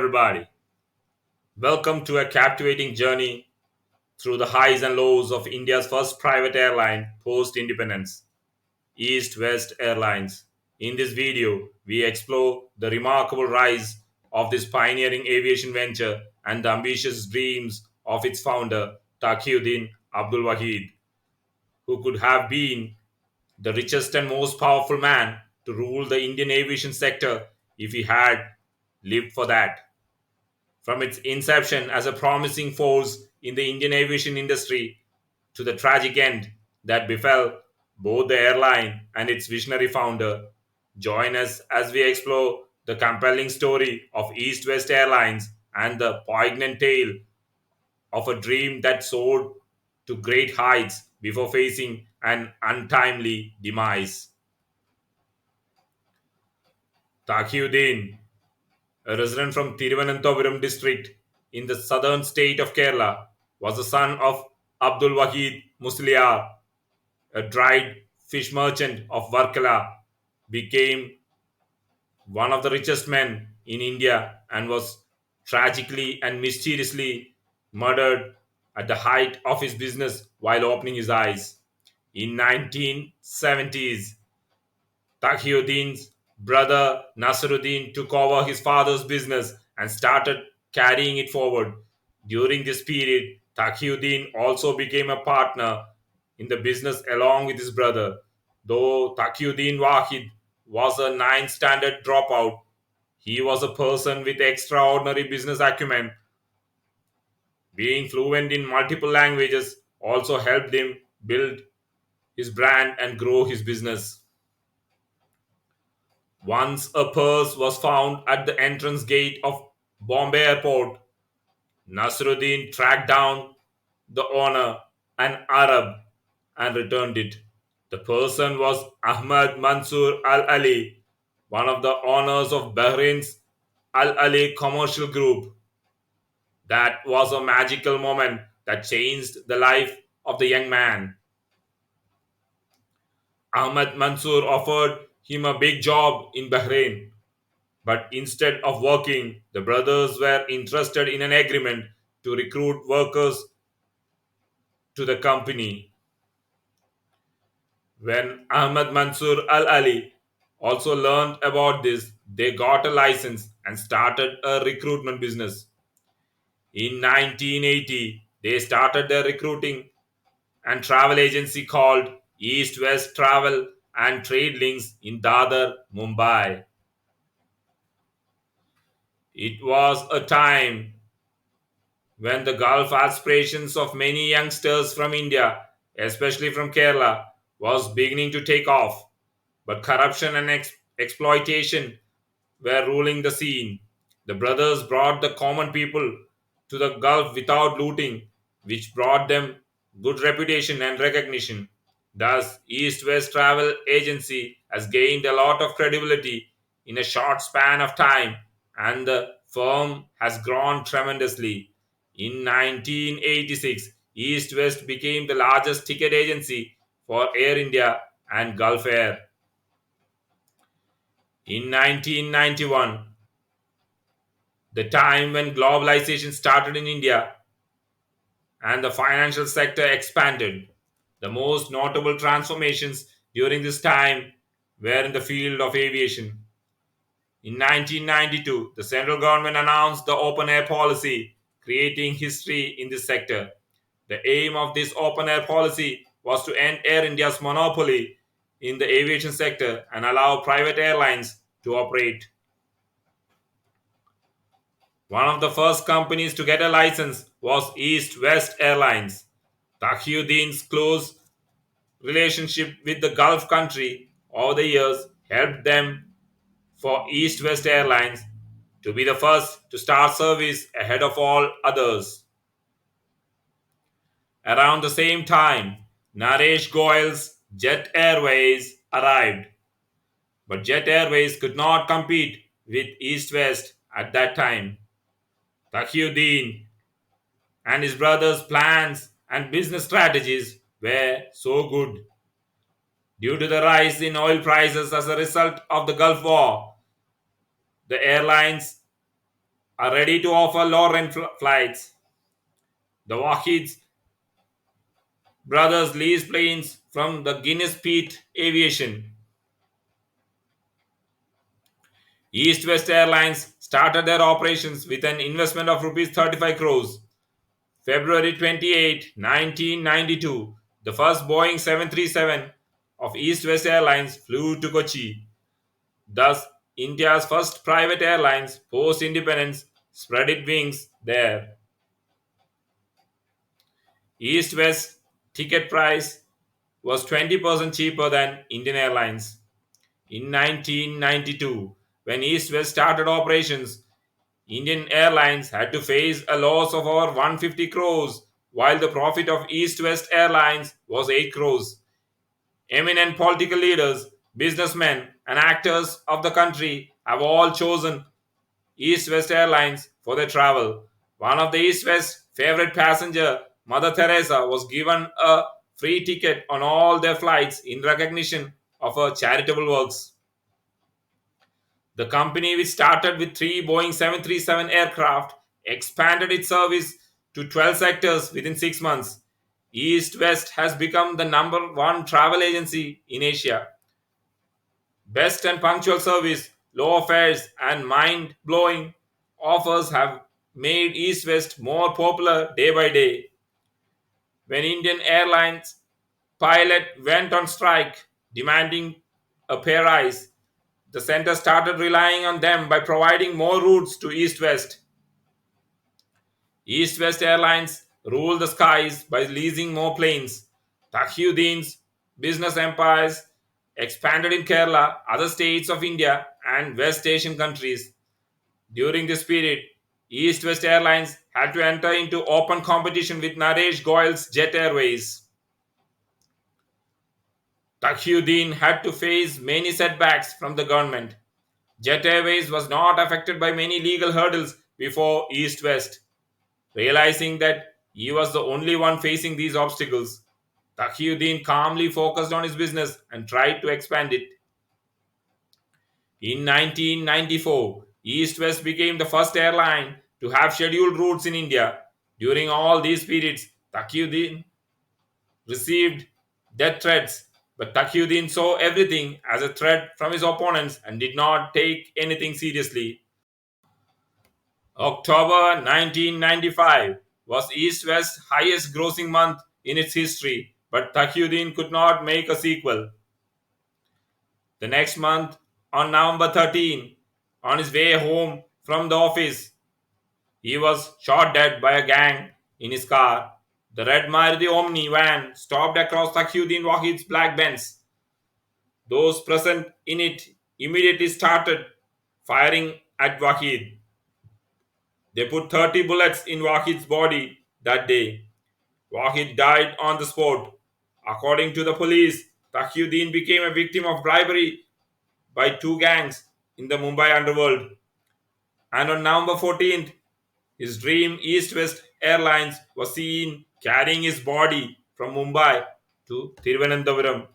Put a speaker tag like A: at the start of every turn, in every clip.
A: everybody. Welcome to a captivating journey through the highs and lows of India's first private airline post independence, East West Airlines. In this video, we explore the remarkable rise of this pioneering aviation venture and the ambitious dreams of its founder, Taqiyuddin Abdul Wahid, who could have been the richest and most powerful man to rule the Indian aviation sector if he had lived for that. From its inception as a promising force in the Indian aviation industry to the tragic end that befell both the airline and its visionary founder, join us as we explore the compelling story of East West Airlines and the poignant tale of a dream that soared to great heights before facing an untimely demise. Taqiyuddin, a resident from Thiruvananthapuram district in the southern state of Kerala, was the son of Abdul Wahid Musliar, a dried fish merchant of Varkala, became one of the richest men in India and was tragically and mysteriously murdered at the height of his business while opening his eyes. In 1970s, Taqiyuddin's brother Nasruddin took over his father's business and started carrying it forward. During this period, Taqiyuddin also became a partner in the business along with his brother. Though Taqiyuddin Wahid was a ninth standard dropout, he was a person with extraordinary business acumen. Being fluent in multiple languages also helped him build his brand and grow his business. Once a purse was found at the entrance gate of Bombay Airport, Nasruddin tracked down the owner, an Arab, and returned it. The person was Ahmad Mansour Al Ali, one of the owners of Bahrain's Al Ali Commercial Group. That was a magical moment that changed the life of the young man. Ahmad Mansour offered him a big job in Bahrain. But instead of working, the brothers were interested in an agreement to recruit workers to the company. When Ahmad Mansour Al Ali also learned about this, they got a license and started a recruitment business. In 1980, they started their recruiting and travel agency called East West Travel and Trade Links in Dadar, Mumbai. It was a time when the Gulf aspirations of many youngsters from India, especially from Kerala, was beginning to take off, but corruption and exploitation were ruling the scene. The brothers brought the common people to the Gulf without looting, which brought them good reputation and recognition. Thus, East West Travel Agency has gained a lot of credibility in a short span of time, and the firm has grown tremendously. In 1986, East West became the largest ticket agency for Air India and Gulf Air. In 1991, the time when globalization started in India and the financial sector expanded, the most notable transformations during this time were in the field of aviation. In 1992, the central government announced the open air policy, creating history in this sector. The aim of this open air policy was to end Air India's monopoly in the aviation sector and allow private airlines to operate. One of the first companies to get a license was East West Airlines. Taqiyuddin's close relationship with the Gulf country over the years helped them for East West Airlines to be the first to start service ahead of all others. Around the same time, Naresh Goyal's Jet Airways arrived, but Jet Airways could not compete with East West at that time. Taqiyuddin and his brothers' plans and business strategies were so good. Due to the rise in oil prices as a result of the Gulf War, the airlines are ready to offer low rent flights. The Wahid's brothers lease planes from the Guinness Peak Aviation. East West Airlines started their operations with an investment of rupees 35 crores. February 28, 1992, the first Boeing 737 of East West Airlines flew to Kochi. Thus, India's first private airlines post independence spread its wings there. East West ticket price was 20% cheaper than Indian Airlines. In 1992, when East West started operations, Indian Airlines had to face a loss of over 150 crores, while the profit of East West Airlines was 8 crores. Eminent political leaders, businessmen, and actors of the country have all chosen East West Airlines for their travel. One of the East West favorite passenger, Mother Teresa, was given a free ticket on all their flights in recognition of her charitable works. The company, which started with three Boeing 737 aircraft, expanded its service to 12 sectors within 6 months. East West has become the number one travel agency in Asia. Best and punctual service, low fares, and mind blowing offers have made East West more popular day by day. When Indian Airlines pilot went on strike demanding a pay rise, the center started relying on them by providing more routes to East West. East West Airlines ruled the skies by leasing more planes. Taqiyuddin's business empires expanded in Kerala, other states of India, and West Asian countries. During this period, East West Airlines had to enter into open competition with Naresh Goyal's Jet Airways. Taqiyuddin had to face many setbacks from the government. Jet Airways was not affected by many legal hurdles before East West. Realizing that he was the only one facing these obstacles, Taqiyuddin calmly focused on his business and tried to expand it. In 1994, East West became the first airline to have scheduled routes in India. During all these periods, Taqiyuddin received death threats, but Taqiyuddin saw everything as a threat from his opponents and did not take anything seriously. October 1995 was East West's highest grossing month in its history, but Taqiyuddin could not make a sequel. The next month, on November 13, on his way home from the office, he was shot dead by a gang in his car. The red Maruti Omni van stopped across Taqiyuddin Wahid's black Benz. Those present in it immediately started firing at Wahid. They put 30 bullets in Wahid's body that day. Wahid died on the spot. According to the police, Taqiyuddin became a victim of bribery by two gangs in the Mumbai underworld. And on November 14th, his dream East West Airlines was seen carrying his body from Mumbai to Thiruvananthapuram.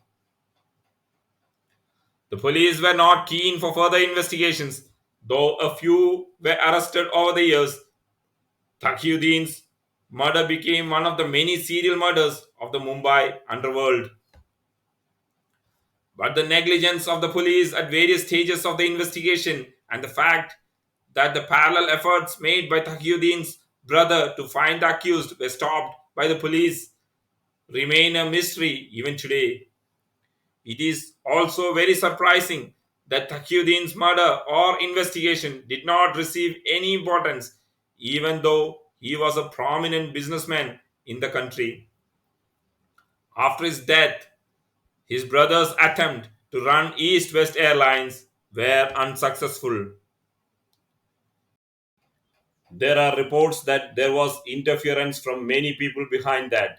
A: The police were not keen for further investigations, though a few were arrested over the years. Taqiyuddin's murder became one of the many serial murders of the Mumbai underworld. But the negligence of the police at various stages of the investigation and the fact that the parallel efforts made by Taqiyuddin's brother to find the accused were stopped by the police remain a mystery even today. It is also very surprising that Taqiyuddin's murder or investigation did not receive any importance, even though he was a prominent businessman in the country. After his death, his brother's attempt to run East West Airlines were unsuccessful. There are reports that there was interference from many people behind that.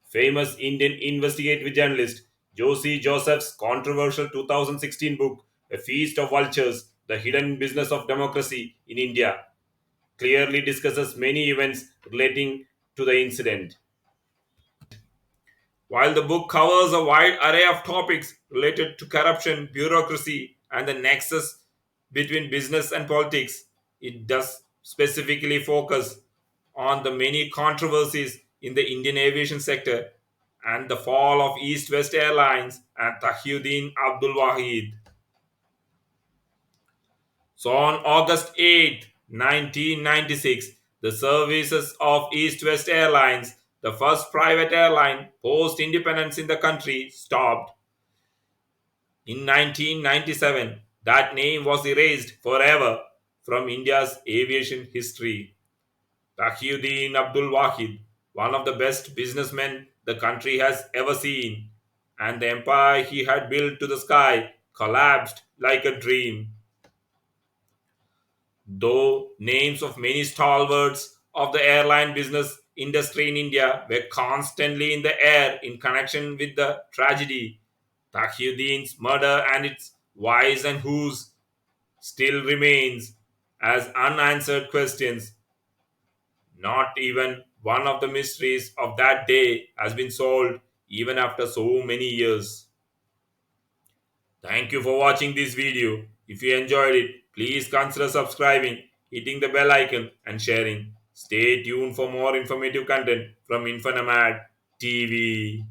A: Famous Indian investigative journalist Josie Joseph's controversial 2016 book, A Feast of Vultures: The Hidden Business of Democracy in India, clearly discusses many events relating to the incident. While the book covers a wide array of topics related to corruption, bureaucracy, and the nexus between business and politics, it does specifically focus on the many controversies in the Indian aviation sector and the fall of East West Airlines and Tahiuddin Abdul Wahid. So on August 8, 1996, the services of East West Airlines, the first private airline post independence in the country, stopped. In 1997, that name was erased forever from India's aviation history. Tahiuddin Abdul Wahid, one of the best businessmen the country has ever seen, and the empire he had built to the sky collapsed like a dream. Though names of many stalwarts of the airline business industry in India were constantly in the air in connection with the tragedy, Tahiuddin's murder and its whys and whos still remains as unanswered questions. Not even one of the mysteries of that day has been solved even after so many years. Thank you for watching this video. If you enjoyed it, please consider subscribing, hitting the bell icon, and sharing. Stay tuned for more informative content from Infonomad TV.